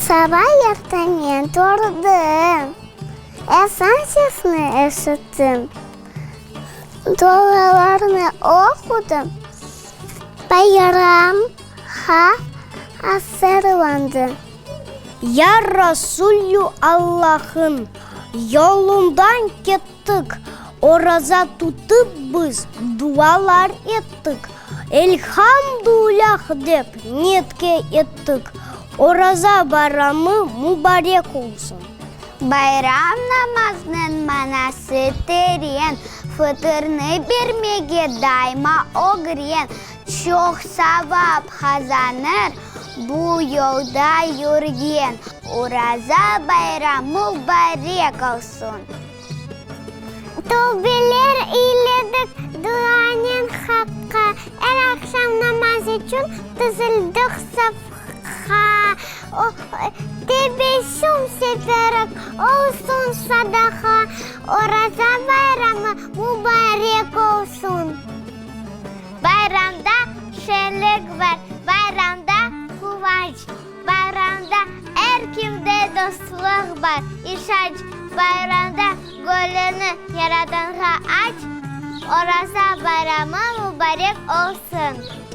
Sabah ertenen durdum. Ezan sesini işittim. Dualarını okudum. Bayram asırlandı. Ya Resulü Allah'ın yolundan gittik. Oraza tutup biz dualar ettik. Elhamdülillah dep niyetke ettik. Oraza bayramı mübarek olsun. Bayram namazının manası terin, fıtırını vermege daima ogren, çok sevap kazanır bu yolda yürüyen. Oraza bayram mübarek olsun. Tövbeler eyledik duanın hakka, her akşam namaz için dizildik safha. Tebessüm seferek olsun sadaka, oraza bayramı mübarek olsun. Bayramda şenlik var, bayramda kıvanç, bayramda her kimde dostluk var, işaç, bayramda gönlünü yaradanğa aç, oraza bayramı mübarek olsun.